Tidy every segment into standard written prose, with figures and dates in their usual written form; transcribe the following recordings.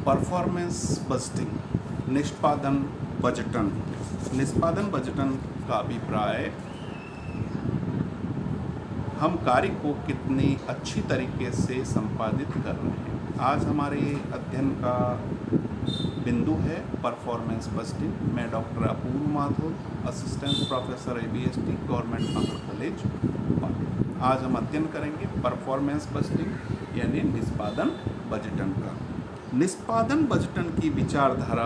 Performance budgeting, निष्पादन बजटन। निष्पादन बजटन का अभिप्राय हम कार्य को कितनी अच्छी तरीके से संपादित कर रहे हैं। आज हमारे अध्ययन का बिंदु है परफॉर्मेंस बजटिंग। मैं doctor Apurva Mathur, assistant professor ABST, government Nagar college. आज हम अध्ययन करेंगे परफॉर्मेंस बजटिंग यानी निष्पादन बजटन का। निष्पादन बजटन की विचारधारा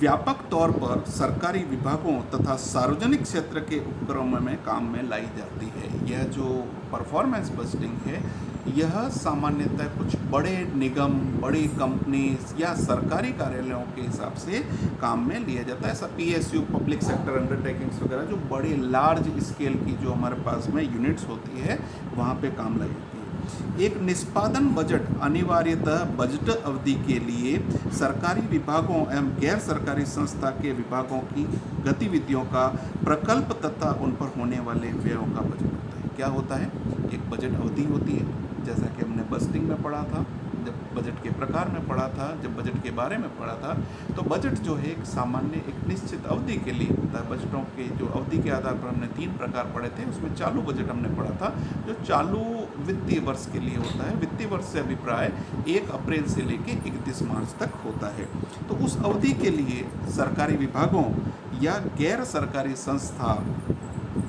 व्यापक तौर पर सरकारी विभागों तथा सार्वजनिक क्षेत्र के उपक्रमों में काम में लाई जाती है। यह जो परफॉर्मेंस बजटिंग है, यह सामान्यतः कुछ बड़े निगम, बड़ी कंपनीज या सरकारी कार्यालयों के हिसाब से काम में लिया जाता है। सब PSU, पब्लिक सेक्टर अंडरटेकिंग्स वगैरह, जो बड़े लार्ज स्केल की जो हमारे पास में यूनिट्स होती है, वहाँ पे काम लाई जाती है। एक निष्पादन बजट अनिवार्यतः बजट अवधि के लिए सरकारी विभागों एवं गैर सरकारी संस्था के विभागों की गतिविधियों का प्रकल्प तथा उन पर होने वाले व्ययों का बजट होता है। क्या होता है? एक बजट अवधि होती है, जैसा कि हमने बजटिंग में पढ़ा था, जब बजट के प्रकार में पढ़ा था, जब बजट के बारे में पढ़ा था। तो बजट जो है एक सामान्य, एक निश्चित अवधि के लिए होता है। बजटों के जो अवधि के आधार पर हमने 3 प्रकार पढ़े थे, उसमें चालू बजट हमने पढ़ा था, जो चालू वित्तीय वर्ष के लिए होता है। वित्तीय वर्ष से अभिप्राय 1 अप्रैल से लेकर 31 मार्च तक होता है। तो उस अवधि के लिए सरकारी विभागों या गैर सरकारी संस्था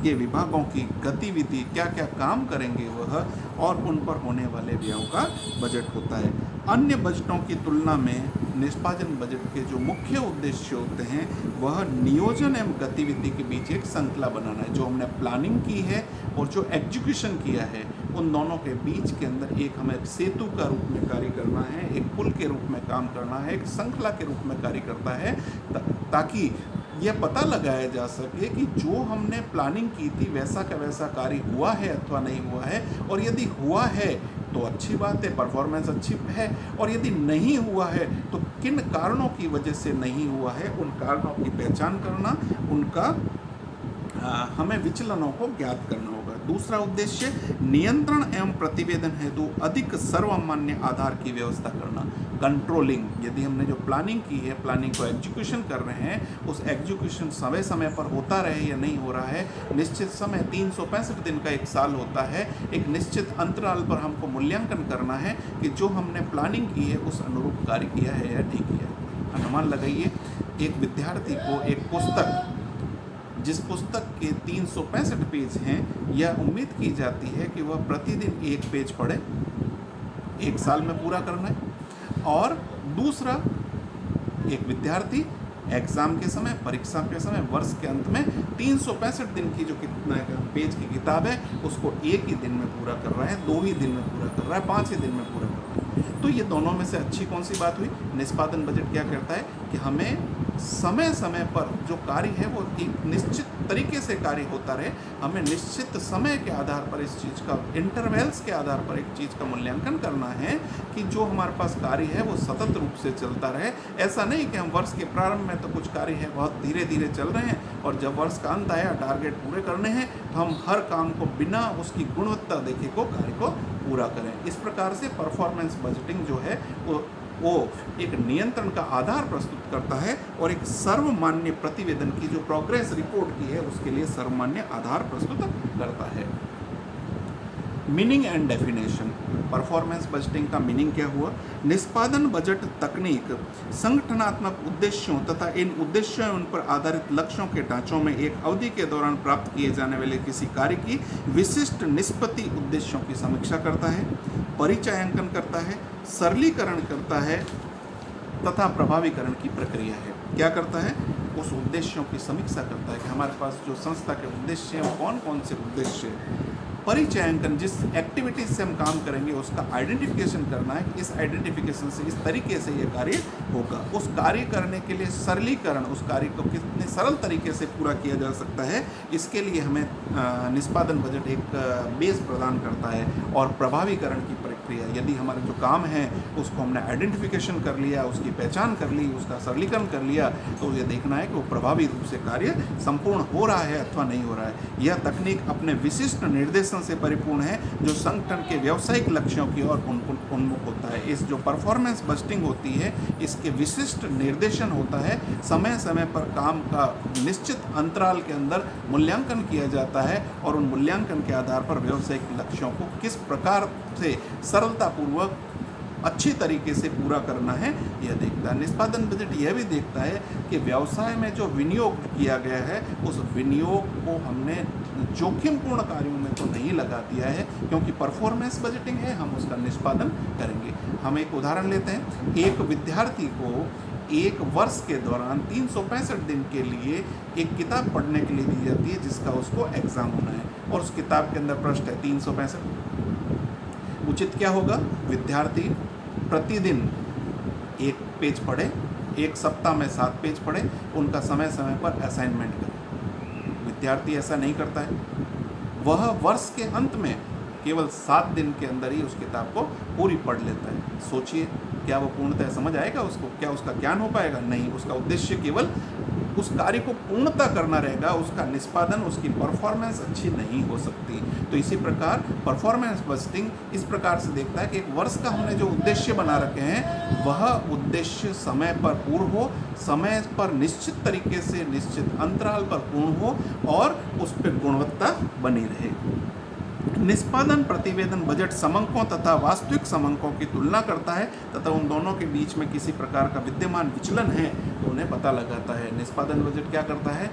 के विभागों की गतिविधि, क्या क्या काम करेंगे वह, और उन पर होने वाले व्ययों का बजट होता है। अन्य बजटों की तुलना में निष्पादन बजट के जो मुख्य उद्देश्य होते हैं, वह नियोजन एवं गतिविधि के बीच एक श्रृंखला बनाना है। जो हमने प्लानिंग की है और जो एग्जीक्यूशन किया है, उन दोनों के बीच के अंदर एक हमें सेतु का रूप में कार्य करना है, एक पुल के रूप में काम करना है, एक श्रृंखला के रूप में कार्य करता है, ताकि यह पता लगाया जा सके कि जो हमने प्लानिंग की थी वैसा का वैसा कार्य हुआ है अथवा नहीं हुआ है। और यदि हुआ है तो अच्छी बात है, परफॉर्मेंस अच्छी है, और यदि नहीं हुआ है तो किन कारणों की वजह से नहीं हुआ है, उन कारणों की पहचान करना, उनका हमें विचलनों को ज्ञात करना होगा। दूसरा उद्देश्य नियंत्रण एवं प्रतिवेदन हेतु अधिक सर्वमान्य आधार की व्यवस्था करना, कंट्रोलिंग। यदि हमने जो प्लानिंग की है, प्लानिंग को एग्जीक्यूशन कर रहे हैं, उस एग्जीक्यूशन समय समय पर होता रहे या नहीं हो रहा है। निश्चित समय 365 दिन का एक साल होता है, एक निश्चित अंतराल पर हमको मूल्यांकन करना है कि जो हमने प्लानिंग की है उस अनुरूप कार्य किया है या नहीं किया है। अनुमान लगाइए, एक विद्यार्थी को एक पुस्तक, जिस पुस्तक के 365 पेज हैं, यह उम्मीद की जाती है कि वह प्रतिदिन 1 पेज पढ़े, 1 साल में पूरा करना है। और दूसरा, एक विद्यार्थी एग्ज़ाम के समय, परीक्षा के समय, वर्ष के अंत में 365 दिन की जो कितना पेज की किताब है, उसको 1 ही दिन में पूरा कर रहा है, 2 ही दिन में पूरा कर रहा है, 5 ही दिन में पूरा कर रहा है। तो ये दोनों में से अच्छी कौन सी बात हुई? निष्पादन बजट क्या करता है कि हमें समय समय पर जो कार्य है वो एक निश्चित तरीके से कार्य होता रहे। हमें निश्चित समय के आधार पर इस चीज़ का, इंटरवल्स के आधार पर एक चीज़ का मूल्यांकन करना है कि जो हमारे पास कार्य है वो सतत रूप से चलता रहे। ऐसा नहीं कि हम वर्ष के प्रारंभ में तो कुछ कार्य है बहुत धीरे धीरे चल रहे हैं, और जब वर्ष का अंत आया, टारगेट पूरे करने हैं, तो हम हर काम को बिना उसकी गुणवत्ता देखे को कार्य को पूरा करें। इस प्रकार से परफॉर्मेंस बजटिंग जो है वो एक नियंत्रण का आधार प्रस्तुत करता है, और एक सर्वमान्य प्रतिवेदन की जो प्रोग्रेस रिपोर्ट की है उसके लिए सर्वमान्य आधार प्रस्तुत करता है। Meaning and definition. Performance budgeting का मीनिंग क्या हुआ? निष्पादन बजट तकनीक संगठनात्मक उद्देश्यों तथा इन उद्देश्यों उन पर आधारित लक्ष्यों के ढांचों में एक अवधि के दौरान प्राप्त किए जाने वाले किसी कार्य की विशिष्ट निष्पत्ति उद्देश्यों की समीक्षा करता है, परिचयांकन करता है, सरलीकरण करता है तथा प्रभावीकरण की प्रक्रिया है। क्या करता है? उस उद्देश्यों की समीक्षा करता है कि हमारे पास जो संस्था के उद्देश्य हैं, कौन कौन से उद्देश्य हैं। परिचयांकन, जिस एक्टिविटीज से हम काम करेंगे उसका आइडेंटिफिकेशन करना है कि इस आइडेंटिफिकेशन से इस तरीके से ये कार्य होगा। उस कार्य करने के लिए सरलीकरण, उस कार्य को कितने सरल तरीके से पूरा किया जा सकता है, इसके लिए हमें निष्पादन बजट एक बेस प्रदान करता है। और प्रभावीकरण की प्रक्रिया। यदि हमारे जो काम है उसको हमने आइडेंटिफिकेशन कर लिया, उसकी पहचान कर ली, उसका सरलीकरण कर लिया, तो ये देखना है कि वो प्रभावी रूप से कार्य संपूर्ण हो रहा है अथवा नहीं हो रहा है। यह तकनीक अपने विशिष्ट निर्देशन से परिपूर्ण है जो संगठन के व्यावसायिक लक्ष्यों की ओर उन्मुख होता है। इस जो परफॉर्मेंस बस्टिंग होती है, इसके विशिष्ट निर्देशन होता है। समय समय पर काम का निश्चित अंतराल के अंदर मूल्यांकन किया जाता है और उन मूल्यांकन के आधार पर व्यावसायिक लक्ष्यों को किस प्रकार से सरलतापूर्वक अच्छी तरीके से पूरा करना है यह देखता है। निष्पादन बजट यह भी देखता है कि व्यवसाय में जो विनियोग किया गया है उस विनियोग को हमने जोखिमपूर्ण कार्यों में तो नहीं लगा दिया है, क्योंकि परफॉर्मेंस बजटिंग है, हम उसका निष्पादन करेंगे। हम एक उदाहरण लेते हैं। एक विद्यार्थी को एक वर्ष के दौरान 365 दिन के लिए एक किताब पढ़ने के लिए दी जाती है जिसका उसको एग्ज़ाम होना है, और उस किताब के अंदर प्रश्न है 365। उचित क्या होगा? विद्यार्थी प्रतिदिन एक पेज पढ़े, एक सप्ताह में 7 पेज पढ़े, उनका समय समय पर असाइनमेंट करे। विद्यार्थी ऐसा नहीं करता है, वह वर्ष के अंत में केवल 7 दिन के अंदर ही उस किताब को पूरी पढ़ लेता है। सोचिए, क्या वो पूर्णतः समझ आएगा उसको? क्या उसका ज्ञान हो पाएगा? नहीं। उसका उद्देश्य केवल उस कार्य को पूर्णतः करना रहेगा, उसका निष्पादन, उसकी परफॉर्मेंस अच्छी नहीं हो सकती। तो इसी प्रकार परफॉर्मेंस बस्टिंग इस प्रकार से देखता है कि एक वर्ष का हमने जो उद्देश्य बना रखे हैं वह उद्देश्य समय पर पूर्ण हो, समय पर निश्चित तरीके से निश्चित अंतराल पर पूर्ण हो और उस पर गुणवत्ता बनी रहे। निष्पादन प्रतिवेदन बजट समंकों तथा वास्तविक समंकों की तुलना करता है तथा उन दोनों के बीच में किसी प्रकार का विद्यमान विचलन है तो उन्हें पता लगाता है। निष्पादन बजट क्या करता है?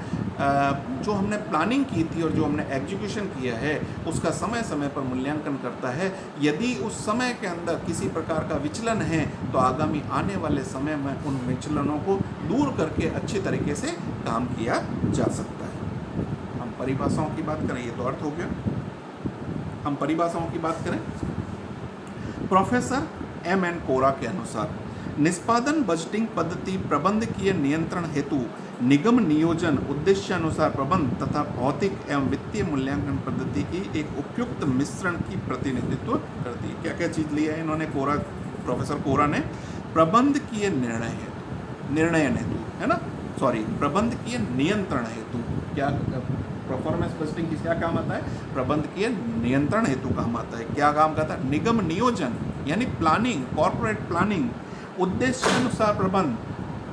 जो हमने प्लानिंग की थी और जो हमने एग्जीक्यूशन किया है उसका समय समय पर मूल्यांकन करता है। यदि उस समय के अंदर किसी प्रकार का विचलन है तो आगामी आने वाले समय में उन विचलनों को दूर करके अच्छी तरीके से काम किया जा सकता है। हम परिभाषाओं की बात करें, ये तो अर्थ हो गया। हम परिभाषाओं की बात करें, प्रोफेसर M.N. कोरा के अनुसार निष्पादन बजटिंग पद्धति प्रबंधकीय नियंत्रण हेतु निगम नियोजन उद्देश्यानुसार प्रबंध तथा भौतिक एवं वित्तीय मूल्यांकन पद्धति की एक उपयुक्त मिश्रण की प्रतिनिधित्व करती है। क्या क्या चीज लिया है इन्होंने? प्रोफेसर कोरा ने प्रबंधकीय निर्णय हेतु, है ना, प्रबंधकीय नियंत्रण हेतु। क्या परफॉर्मेंस बस्टिंग किस क्या काम आता है? प्रबंधकीय नियंत्रण हेतु काम आता है। क्या काम करता है? निगम नियोजन यानी प्लानिंग, कॉर्पोरेट प्लानिंग, उद्देश्यानुसार प्रबंध,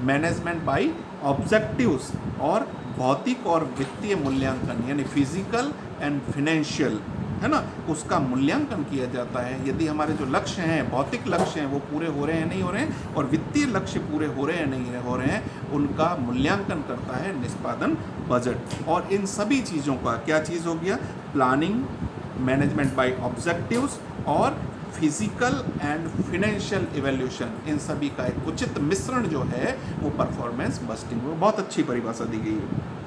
मैनेजमेंट बाय ऑब्जेक्टिव्स, और भौतिक और वित्तीय मूल्यांकन यानी फिजिकल एंड फाइनेंशियल, है ना, उसका मूल्यांकन किया जाता है। यदि हमारे जो लक्ष्य हैं, भौतिक लक्ष्य हैं, वो पूरे हो रहे हैं नहीं हो रहे हैं, और वित्तीय लक्ष्य पूरे हो रहे हैं नहीं हो रहे हैं, उनका मूल्यांकन करता है निष्पादन बजट। और इन सभी चीज़ों का क्या चीज़ हो गया? प्लानिंग, मैनेजमेंट बाय ऑब्जेक्टिव्स और फिजिकल एंड फाइनेंशियल इवैल्यूएशन, इन सभी का एक उचित मिश्रण जो है वो परफॉर्मेंस बस्टिंग। वो बहुत अच्छी परिभाषा दी गई है।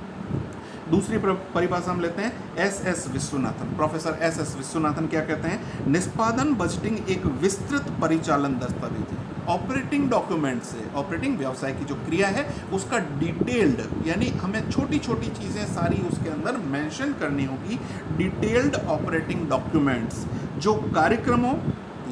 दूसरी परिभाषा हम लेते हैं S.S. Viswanathan. Professor S.S. Viswanathan क्या कहते हैं? निष्पादन बजटिंग एक विस्तृत परिचालन दस्तावेज है। ऑपरेटिंग डॉक्यूमेंट से, ऑपरेटिंग व्यवसाय की जो क्रिया है उसका डिटेल्ड, यानी हमें छोटी छोटी चीज़ें सारी उसके अंदर मेंशन करनी होगी। डिटेल्ड ऑपरेटिंग डॉक्यूमेंट्स जो कार्यक्रमों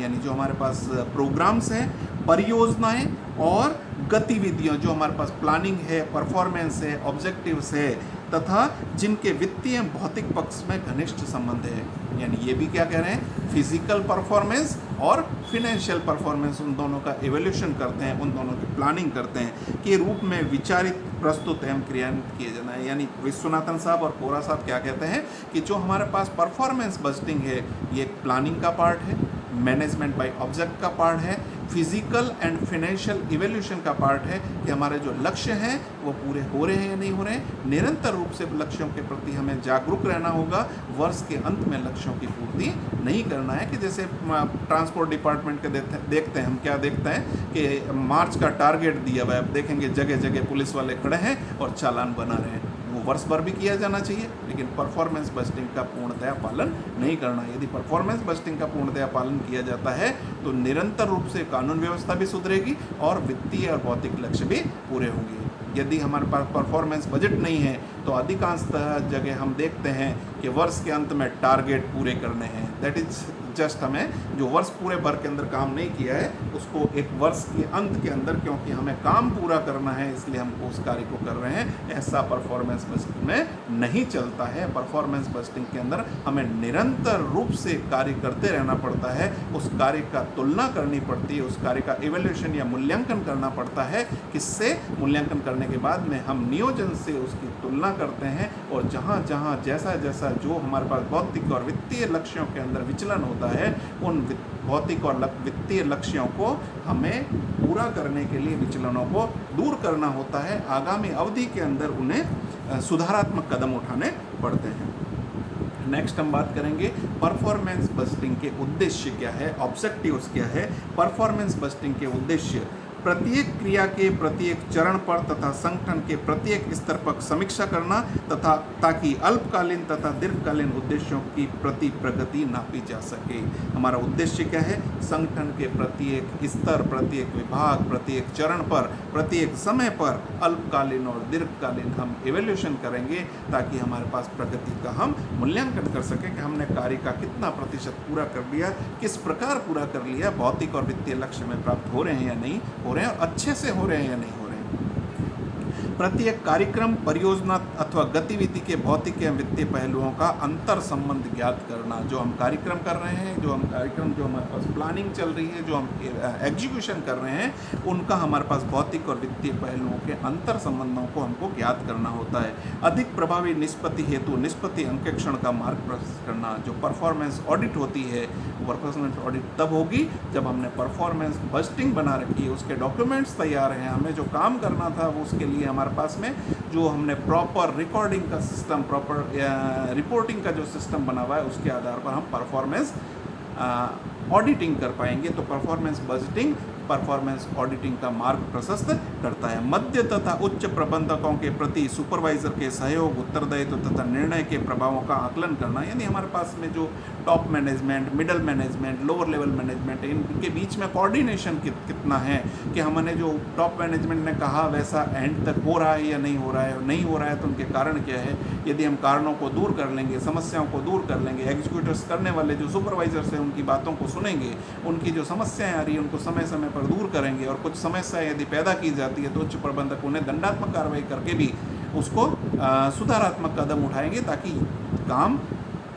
यानी जो हमारे पास प्रोग्राम्स हैं, परियोजनाएं और गतिविधियां, जो हमारे पास प्लानिंग है, परफॉर्मेंस है, ऑब्जेक्टिव्स है, तथा जिनके वित्तीय भौतिक पक्ष में घनिष्ठ संबंध है। यानी ये भी क्या कह रहे हैं? फिजिकल परफॉर्मेंस और फिनेंशियल परफॉर्मेंस, उन दोनों का एवोल्यूशन करते हैं, उन दोनों की प्लानिंग करते हैं के रूप में विचारित, प्रस्तुत एवं क्रियान्वित किए जाना है। यानी विश्वनाथन साहब और कोरा साहब क्या कहते हैं कि जो हमारे पास परफॉर्मेंस बजटिंग है ये एक प्लानिंग का पार्ट है, मैनेजमेंट बाय ऑब्जेक्ट का पार्ट है, फिजिकल एंड फाइनेंशियल इवैल्यूएशन का पार्ट है कि हमारे जो लक्ष्य हैं वो पूरे हो रहे हैं या नहीं हो रहे हैं। निरंतर रूप से लक्ष्यों के प्रति हमें जागरूक रहना होगा। वर्ष के अंत में लक्ष्यों की पूर्ति नहीं करना है कि जैसे ट्रांसपोर्ट डिपार्टमेंट के देखते हैं, हम क्या देखते हैं कि मार्च का टारगेट दिया हुआ है, अब देखेंगे जगह जगह पुलिस वाले खड़े हैं और चालान बना रहे हैं। वो वर्ष भर भी किया जाना चाहिए, लेकिन परफॉर्मेंस बस्टिंग का पूर्णतया पालन नहीं करना। यदि परफॉर्मेंस बस्टिंग का पूर्णतया पालन किया जाता है तो निरंतर रूप से कानून व्यवस्था भी सुधरेगी और वित्तीय और भौतिक लक्ष्य भी पूरे होंगे। यदि हमारे पास परफॉर्मेंस बजट नहीं है तो अधिकांशतः जगह हम देखते हैं कि वर्ष के अंत में टारगेट पूरे करने हैं, दैट इज जस्ट हमें जो वर्ष पूरे भर के अंदर काम नहीं किया है उसको एक वर्ष के अंत के अंदर, क्योंकि हमें काम पूरा करना है इसलिए हमको उस कार्य को कर रहे हैं, ऐसा परफॉर्मेंस बस्टिंग में नहीं चलता है। परफॉर्मेंस बस्टिंग के अंदर हमें निरंतर रूप से कार्य करते रहना पड़ता है, उस कार्य का तुलना करनी पड़ती है, उस कार्य का इवैल्यूएशन या मूल्यांकन करना पड़ता है। किससे? मूल्यांकन करने के बाद में हम नियोजन से उसकी तुलना करते हैं, और जहाँ जहाँ जैसा जैसा जो हमारे पास भौतिक और वित्तीय लक्ष्यों के अंदर विचलन होता है, उन भौतिक और वित्तीय लक्ष्यों को हमें पूरा करने के लिए विचलनों को दूर करना होता है। आगामी अवधि के अंदर उन्हें सुधारात्मक कदम उठाने पड़ते हैं। नेक्स्ट हम बात करेंगे परफॉर्मेंस बस्टिंग के उद्देश्य क्या है, ऑब्जेक्टिव्स क्या है। परफॉर्मेंस बस्टिंग के उद्देश्य प्रत्येक क्रिया के प्रत्येक चरण पर तथा संगठन के प्रत्येक स्तर पर समीक्षा करना तथा ताकि अल्पकालीन तथा दीर्घकालीन उद्देश्यों की प्रगति नापी जा सके। हमारा उद्देश्य क्या है? संगठन के प्रत्येक स्तर, प्रत्येक विभाग, प्रत्येक चरण पर, प्रत्येक समय पर अल्पकालीन और दीर्घकालीन हम इवैल्यूएशन करेंगे ताकि हमारे पास प्रगति का हम मूल्यांकन कर सकें कि हमने कार्य का कितना प्रतिशत पूरा कर लिया, किस प्रकार पूरा कर लिया, भौतिक और वित्तीय लक्ष्य में प्राप्त हो रहे हैं या नहीं हो रहे हैं, और अच्छे से हो रहे हैं या नहीं हो रहे हैं। प्रत्येक कार्यक्रम, परियोजना अथवा गतिविधि के भौतिक एवं वित्तीय पहलुओं का अंतर संबंध ज्ञात करना। जो हम कार्यक्रम कर रहे हैं, जो हमारे पास प्लानिंग चल रही है, जो हम एग्जीक्यूशन कर रहे हैं, उनका हमारे पास भौतिक और वित्तीय पहलुओं के अंतर संबंधों को हमको ज्ञात करना होता है। अधिक प्रभावी निष्पत्ति हेतु निष्पत्ति अंकेक्षण का मार्ग प्रशस्त करना। जो परफॉर्मेंस ऑडिट होती है, परफॉर्मेंस ऑडिट तब होगी जब हमने परफॉर्मेंस बस्टिंग बना रखी है, उसके डॉक्यूमेंट्स तैयार हैं, हमें जो काम करना था वो उसके लिए हमारे पास में जो हमने प्रॉपर रिकॉर्डिंग का सिस्टम, प्रॉपर रिपोर्टिंग का जो सिस्टम बना हुआ है, उसके आधार पर हम परफॉर्मेंस ऑडिटिंग कर पाएंगे। तो परफॉर्मेंस बजटिंग परफॉर्मेंस ऑडिटिंग का मार्ग प्रशस्त करता है। मध्य तथा उच्च प्रबंधकों के प्रति सुपरवाइजर के सहयोग, उत्तरदायित्व तथा निर्णय के प्रभावों का आकलन करना। यानी हमारे पास में जो top management, middle management, lower level management, इनके बीच में कोऑर्डिनेशन कितना है, कि हमने जो टॉप मैनेजमेंट ने कहा वैसा एंड तक हो रहा है या नहीं हो रहा है, नहीं हो रहा है तो उनके कारण क्या है। यदि हम कारणों को दूर कर लेंगे, समस्याओं को दूर कर लेंगे, एग्जीक्यूटर्स करने वाले जो सुपरवाइजर्स हैं उनकी बातों को सुनेंगे, उनकी जो समस्याएं आ रही है उनको समय समय पर दूर करेंगे, और कुछ समस्याएं यदि पैदा की जाती है तो उच्च प्रबंधक उन्हें दंडात्मक कार्रवाई करके भी उसको सुधारात्मक कदम उठाएंगे, ताकि काम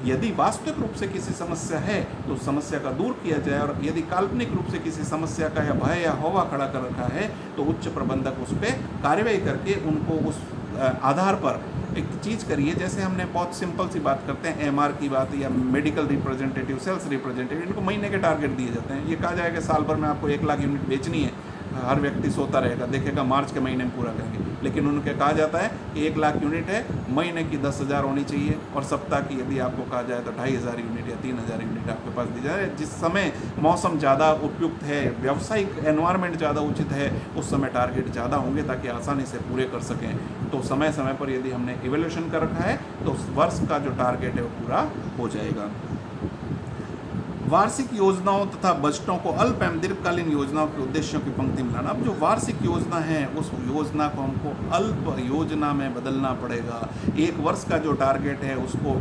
यदि वास्तविक रूप से किसी समस्या है तो उस समस्या का दूर किया जाए, और यदि काल्पनिक रूप से किसी समस्या का या भय या हवा खड़ा कर रखा है तो उच्च प्रबंधक उस पर कार्रवाई करके उनको उस आधार पर एक चीज़ करिए। जैसे हमने बहुत सिंपल सी बात करते हैं, एमआर की बात या मेडिकल रिप्रेजेंटेटिव, सेल्स रिप्रेजेंटेटिव, इनको महीने के टारगेट दिए जाते हैं। ये कहा जाएगा साल भर में आपको 1 लाख यूनिट बेचनी है, हर व्यक्ति सोता रहेगा, देखेगा मार्च के महीने में पूरा करेंगे। लेकिन उनके कहा जाता है कि 1 लाख यूनिट है, महीने की 10,000 होनी चाहिए, और सप्ताह की यदि आपको कहा जाए तो 2,500 यूनिट या 3,000 यूनिट आपके पास दी जाए। जिस समय मौसम ज़्यादा उपयुक्त है, व्यावसायिक एनवायरनमेंट ज़्यादा उचित है, उस समय टारगेट ज़्यादा होंगे ताकि आसानी से पूरे कर सकें। तो समय समय पर यदि हमने इवैल्यूएशन कर रखा है तो उस वर्ष का जो टारगेट है वो पूरा हो जाएगा। वार्षिक योजनाओं तथा बजटों को अल्प एवं दीर्घकालीन योजनाओं के उद्देश्यों की पंक्ति में लाना। अब जो वार्षिक योजना है उस योजना को हमको अल्प योजना में बदलना पड़ेगा। 1 वर्ष का जो टारगेट है उसको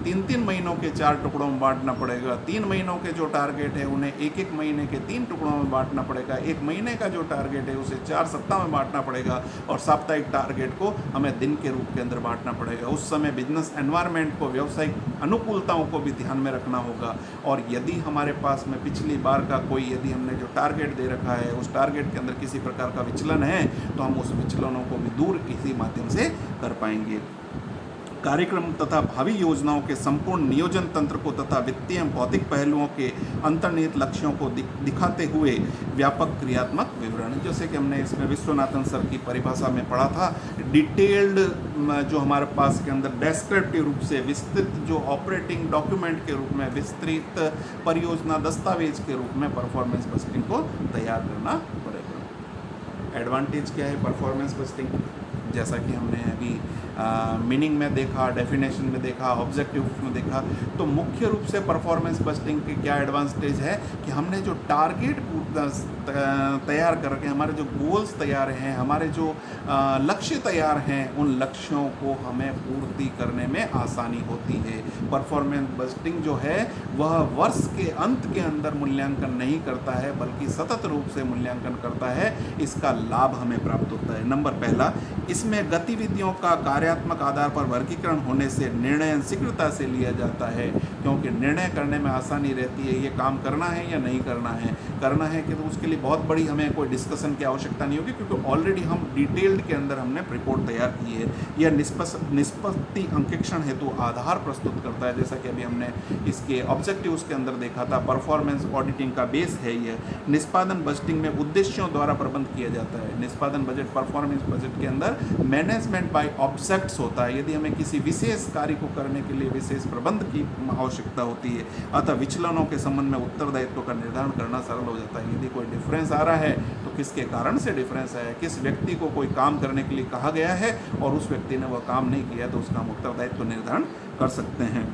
3-3 महीनों के 4 टुकड़ों में बांटना पड़ेगा। 3 महीनों के जो टारगेट है उन्हें 1-1 महीने के 3 टुकड़ों में बांटना पड़ेगा। 1 महीने का जो टारगेट है उसे 4 सप्ताह में बांटना पड़ेगा, और साप्ताहिक टारगेट को हमें दिन के रूप के अंदर बांटना पड़ेगा। उस समय बिजनेस एनवायरनमेंट को, व्यावसायिक अनुकूलताओं को भी ध्यान में रखना होगा। और यदि हमारे पास में पिछली बार का कोई, यदि हमने जो टारगेट दे रखा है उस टारगेट के अंदर किसी प्रकार का विचलन है तो हम उस विचलनों को भी दूर इसी माध्यम से कर पाएंगे। कार्यक्रम तथा भावी योजनाओं के संपूर्ण नियोजन तंत्र को तथा वित्तीय एवं भौतिक पहलुओं के अंतर्निहित लक्ष्यों को दिखाते हुए व्यापक क्रियात्मक विवरण, जैसे कि हमने इसमें विश्वनाथन सर की परिभाषा में पढ़ा था, डिटेल्ड जो हमारे पास के अंदर डेस्क्रिप्टिव रूप से विस्तृत, जो ऑपरेटिंग डॉक्यूमेंट के रूप में विस्तृत परियोजना दस्तावेज के रूप में परफॉर्मेंस बस्टिंग को तैयार करना पड़ेगा। एडवांटेज क्या है परफॉर्मेंस बस्टिंग? जैसा कि हमने अभी मीनिंग में देखा, डेफिनेशन में देखा, ऑब्जेक्टिव में देखा। तो मुख्य रूप से परफॉर्मेंस बस्टिंग के क्या एडवांटेज है कि हमने जो टारगेट तैयार करके, हमारे जो गोल्स तैयार हैं, हमारे जो लक्ष्य तैयार हैं, उन लक्ष्यों को हमें पूर्ति करने में आसानी होती है। परफॉर्मेंस बस्टिंग जो है वह वर्ष के अंत के अंदर मूल्यांकन नहीं करता है, बल्कि सतत रूप से मूल्यांकन करता है। इसका लाभ हमें प्राप्त होता है। नंबर पहला, इसमें गतिविधियों का कार्यात्मक आधार पर वर्गीकरण होने से निर्णय शीघ्रता से लिया जाता है, क्योंकि निर्णय करने में आसानी रहती है। ये काम करना है या नहीं करना है, करना है कि तो उसके लिए बहुत बड़ी हमें कोई डिस्कशन की आवश्यकता नहीं होगी, क्योंकि ऑलरेडी हम डिटेल्ड के अंदर हमने रिपोर्ट तैयार की है। यह निष्पत्ति अंकेक्षण हेतु आधार प्रस्तुत करता है, जैसा कि अभी हमने इसके ऑब्जेक्टिव्स के अंदर देखा था। परफॉर्मेंस ऑडिटिंग का बेस है यह। निष्पादन बजटिंग में उद्देश्यों द्वारा प्रबंध किया जाता है। निष्पादन बजट, परफॉर्मेंस बजट के अंदर मैनेजमेंट बाय ऑब्जेक्ट्स होता है। यदि हमें किसी विशेष कार्य को करने के लिए विशेष प्रबंध की आवश्यकता होती है, अतः विचलनों के संबंध में उत्तरदायित्व का निर्धारण करना सरल हो जाता है। यदि कोई डिफरेंस आ रहा है तो किसके कारण से डिफरेंस है, किस व्यक्ति को कोई काम करने के लिए कहा गया है और उस व्यक्ति ने वह काम नहीं किया, तो उसका हम उत्तरदायित्व निर्धारण कर सकते हैं।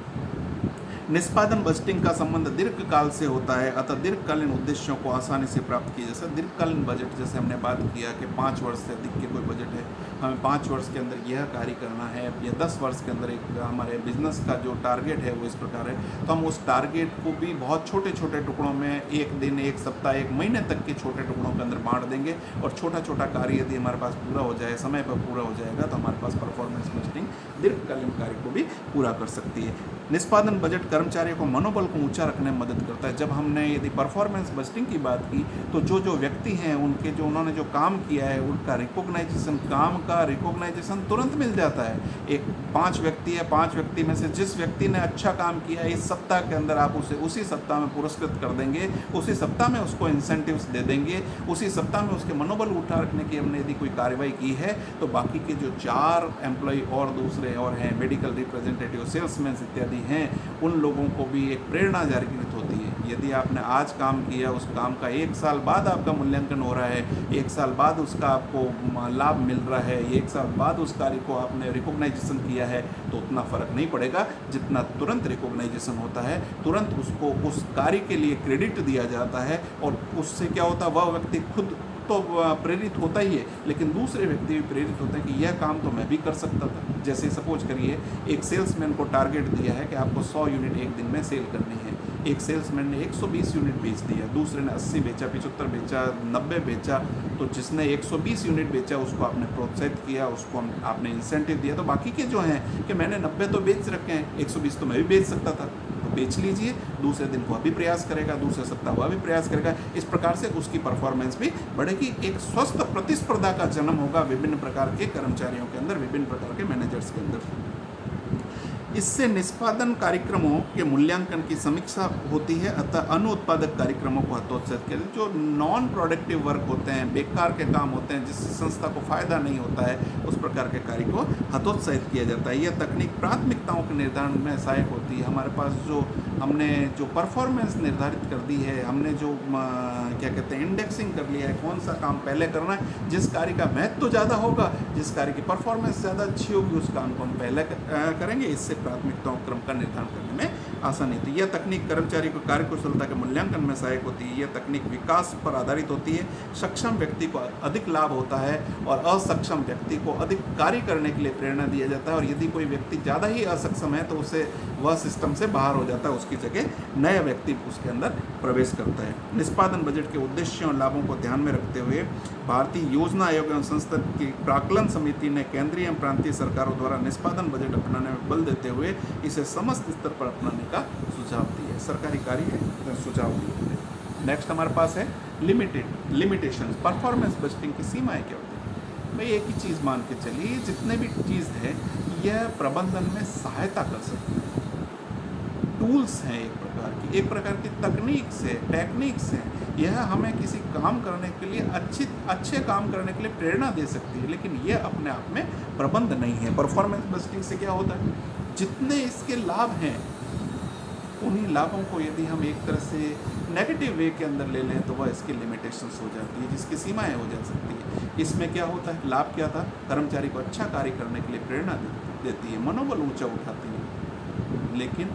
निष्पादन बजटिंग का संबंध दीर्घकाल से होता है, अतः दीर्घकालीन उद्देश्यों को आसानी से प्राप्त किया। जैसे दीर्घकालीन बजट, जैसे हमने बात किया कि 5 वर्ष से अधिक के कोई बजट है, हमें 5 वर्ष के अंदर यह कार्य करना है, या 10 वर्ष के अंदर एक हमारे बिजनेस का जो टारगेट है वो इस प्रकार है, तो हम उस टारगेट को भी बहुत छोटे छोटे टुकड़ों में, 1 दिन, 1 सप्ताह, 1 महीने तक के छोटे टुकड़ों के अंदर बांट देंगे, और छोटा छोटा कार्य यदि हमारे पास पूरा हो जाए, समय पर पूरा हो जाएगा, तो हमारे पास परफॉर्मेंस बजटिंग दीर्घकालीन कार्य को भी पूरा कर सकती है। निष्पादन बजट कर्मचारियों को मनोबल को ऊंचा रखने में मदद करता है। जब हमने यदि परफॉर्मेंस बजटिंग की बात की, तो जो व्यक्ति हैं उनके जो उन्होंने जो काम किया है उनका रिकॉग्नाइजेशन, काम का रिकॉग्नाइजेशन तुरंत मिल जाता है। एक 5 व्यक्ति है, 5 व्यक्ति में से जिस व्यक्ति ने अच्छा काम किया है, इस सप्ताह के अंदर आप उसे उसी सप्ताह में पुरस्कृत कर देंगे, उसी सप्ताह में उसको इंसेंटिव्स दे देंगे, उसी सप्ताह में उसके मनोबल उठा रखने की हमने यदि कोई कार्रवाई की है, तो बाकी के जो 4 एम्प्लॉय और दूसरे और हैं, मेडिकल रिप्रेजेंटेटिव, सेल्समैन इत्यादि हैं, उन लोगों को भी एक प्रेरणा जागृत होती है। यदि आपने आज काम किया, उस काम का 1 साल बाद आपका मूल्यांकन हो रहा है, 1 साल बाद उसका आपको लाभ मिल रहा है, 1 साल बाद उस कार्य को आपने रिकॉग्नाइजेशन किया है, तो उतना फ़र्क नहीं पड़ेगा जितना तुरंत रिकॉग्नाइजेशन होता है। तुरंत उसको उस कार्य के लिए क्रेडिट दिया जाता है, और उससे क्या होता है, वह व्यक्ति खुद तो प्रेरित होता ही है, लेकिन दूसरे व्यक्ति भी प्रेरित होते हैं कि यह काम तो मैं भी कर सकता था। जैसे सपोज करिए, एक सेल्समैन को टारगेट दिया है कि आपको 100 यूनिट एक दिन में सेल करनी है। एक सेल्समैन ने 120 यूनिट बेच दिया, दूसरे ने 80 बेचा, 75 बेचा, 90 बेचा। तो जिसने 120 यूनिट बेचा उसको आपने प्रोत्साहित किया, उसको आपने इंसेंटिव दिया। तो बाकी के जो हैं कि मैंने 90 तो बेच रखे हैं, 120 तो मैं भी बेच सकता था, तो बेच लीजिए। दूसरे दिन वह भी प्रयास करेगा, दूसरे सप्ताह वह भी प्रयास करेगा। इस प्रकार से उसकी परफॉर्मेंस भी बढ़ेगी। एक स्वस्थ प्रतिस्पर्धा का जन्म होगा विभिन्न प्रकार के कर्मचारियों के अंदर, विभिन्न प्रकार के मैनेजर्स के अंदर। इससे निष्पादन कार्यक्रमों के मूल्यांकन की समीक्षा होती है, अतः अनुत्पादक कार्यक्रमों को हतोत्साहित किया। जो नॉन प्रोडक्टिव वर्क होते हैं, बेकार के काम होते हैं, जिससे संस्था को फायदा नहीं होता है, उस प्रकार के कार्य को हतोत्साहित किया जाता है। यह तकनीक प्राथमिकताओं के निर्धारण में सहायक होती है। हमारे पास जो हमने जो परफॉर्मेंस निर्धारित कर दी है, हमने जो क्या कहते हैं, इंडेक्सिंग कर लिया है, कौन सा काम पहले करना है, जिस कार्य का महत्व ज़्यादा होगा, जिस कार्य की परफॉर्मेंस ज़्यादा अच्छी होगी, उस काम को हम पहले करेंगे। इससे प्राथमिकताओं क्रम का निर्धारण करने में आसानी होती है। यह तकनीक कर्मचारी को कार्यकुशलता के मूल्यांकन में सहायक होती है। यह तकनीक विकास पर आधारित होती है। सक्षम व्यक्ति को अधिक लाभ होता है और असक्षम व्यक्ति को अधिक कार्य करने के लिए प्रेरणा दिया जाता है। और यदि कोई व्यक्ति ज़्यादा ही असक्षम है तो उसे वह सिस्टम से बाहर हो जाता है, उसकी जगह नया व्यक्ति उसके अंदर प्रवेश करता है। निष्पादन बजट के उद्देश्यों और लाभों को ध्यान में रखते हुए भारतीय योजना आयोग एवं संसद की प्राक्कलन समिति ने केंद्रीय एवं प्रांतीय सरकारों द्वारा निष्पादन बजट अपनाने में बल देते हुए इसे समस्त स्तर पर अपनाने का सुझाव दिया है। सरकारी कार्य है सुझाव दिए हैं। नेक्स्ट हमारे पास है लिमिटेशन। परफॉर्मेंस बजटिंग की सीमाएं क्या होती है? भाई एक ही चीज़ मान के चलिए, जितने भी चीज़ है यह प्रबंधन में सहायता कर सकते हैं। टूल्स हैं एक प्रकार की टेक्निक्स हैं। यह हमें किसी काम करने के लिए अच्छे काम करने के लिए प्रेरणा दे सकती है, लेकिन यह अपने आप में प्रबंध नहीं है। परफॉर्मेंस बजटिंग से क्या होता है, जितने इसके लाभ हैं उन्हीं लाभों को यदि हम एक तरह से नेगेटिव वे के अंदर ले लें तो वह इसकी लिमिटेशंस हो जाती है, जिसकी सीमाएं हो जा सकती है। इसमें क्या होता है, लाभ क्या था, कर्मचारी को अच्छा कार्य करने के लिए प्रेरणा देती है, मनोबल ऊंचा उठाती है। लेकिन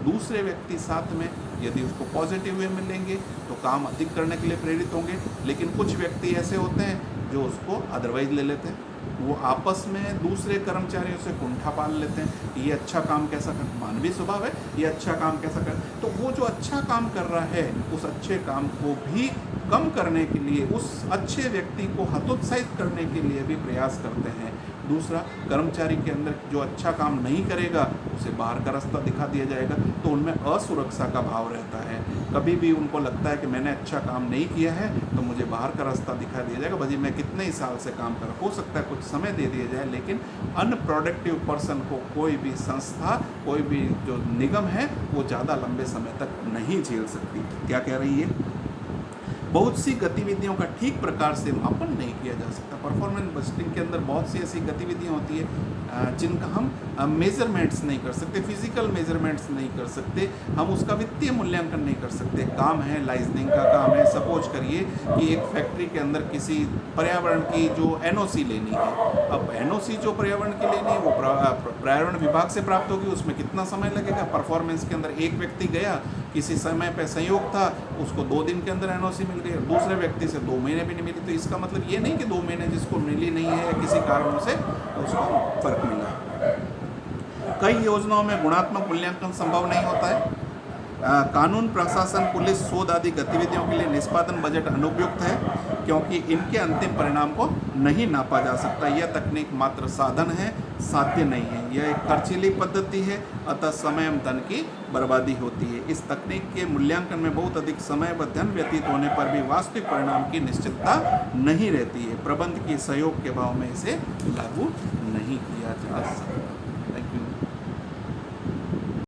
दूसरे व्यक्ति साथ में यदि उसको पॉजिटिव वे में लेंगे तो काम अधिक करने के लिए प्रेरित होंगे। लेकिन कुछ व्यक्ति ऐसे होते हैं जो उसको अदरवाइज ले लेते हैं, वो आपस में दूसरे कर्मचारियों से कुंठा पाल लेते हैं, ये अच्छा काम कैसा कर, मानवीय स्वभाव है, ये अच्छा काम कैसा कर। तो वो जो अच्छा काम कर रहा है उस अच्छे काम को भी कम करने के लिए, उस अच्छे व्यक्ति को हतोत्साहित करने के लिए भी प्रयास करते हैं। दूसरा, कर्मचारी के अंदर जो अच्छा काम नहीं करेगा उसे बाहर का रास्ता दिखा दिया जाएगा, तो उनमें असुरक्षा का भाव रहता है। कभी भी उनको लगता है कि मैंने अच्छा काम नहीं किया है तो मुझे बाहर का रास्ता दिखा दिया जाएगा, भले मैं कितने ही साल से काम कर, हो सकता है कुछ समय दे दिया जाए, लेकिन अनप्रोडक्टिव पर्सन को कोई भी संस्था, कोई भी जो निगम है वो ज़्यादा लंबे समय तक नहीं झेल सकती। क्या कह रही है, बहुत सी गतिविधियों का ठीक प्रकार से मापन नहीं किया जा सकता। परफॉर्मेंस बस्टिंग के अंदर बहुत सी ऐसी गतिविधियाँ होती है जिनका हम मेजरमेंट्स नहीं कर सकते, फिजिकल मेजरमेंट्स नहीं कर सकते, हम उसका वित्तीय मूल्यांकन नहीं कर सकते। काम है, लाइसेंसिंग का काम है। सपोज करिए कि एक फैक्ट्री के अंदर किसी पर्यावरण की जो एनओसी लेनी है, अब एनओसी जो पर्यावरण की लेनी है वो पर्यावरण विभाग से प्राप्त होगी, उसमें कितना समय लगेगा। परफॉर्मेंस के अंदर एक व्यक्ति गया, किसी समय पे संयोग था, उसको 2 दिन के अंदर एनओसी मिल गई, दूसरे व्यक्ति से 2 महीने भी नहीं मिली। तो इसका मतलब ये नहीं कि 2 महीने जिसको मिली नहीं है या किसी कारणों से तो उसको फर्क मिला। कई योजनाओं में गुणात्मक मूल्यांकन संभव नहीं होता है। कानून, प्रशासन, पुलिस, शोध आदि गतिविधियों के लिए निष्पादन बजट अनुपयुक्त है क्योंकि इनके अंतिम परिणाम को नहीं नापा जा सकता। यह तकनीक मात्र साधन है, साध्य नहीं है। यह एक खर्चीली पद्धति है, अतः समय एवं धन की बर्बादी होती है। इस तकनीक के मूल्यांकन में बहुत अधिक समय व धन व्यतीत होने पर भी वास्तविक परिणाम की निश्चितता नहीं रहती है। प्रबंध के सहयोग के अभाव में इसे लागू नहीं किया जा सकता। Thank you.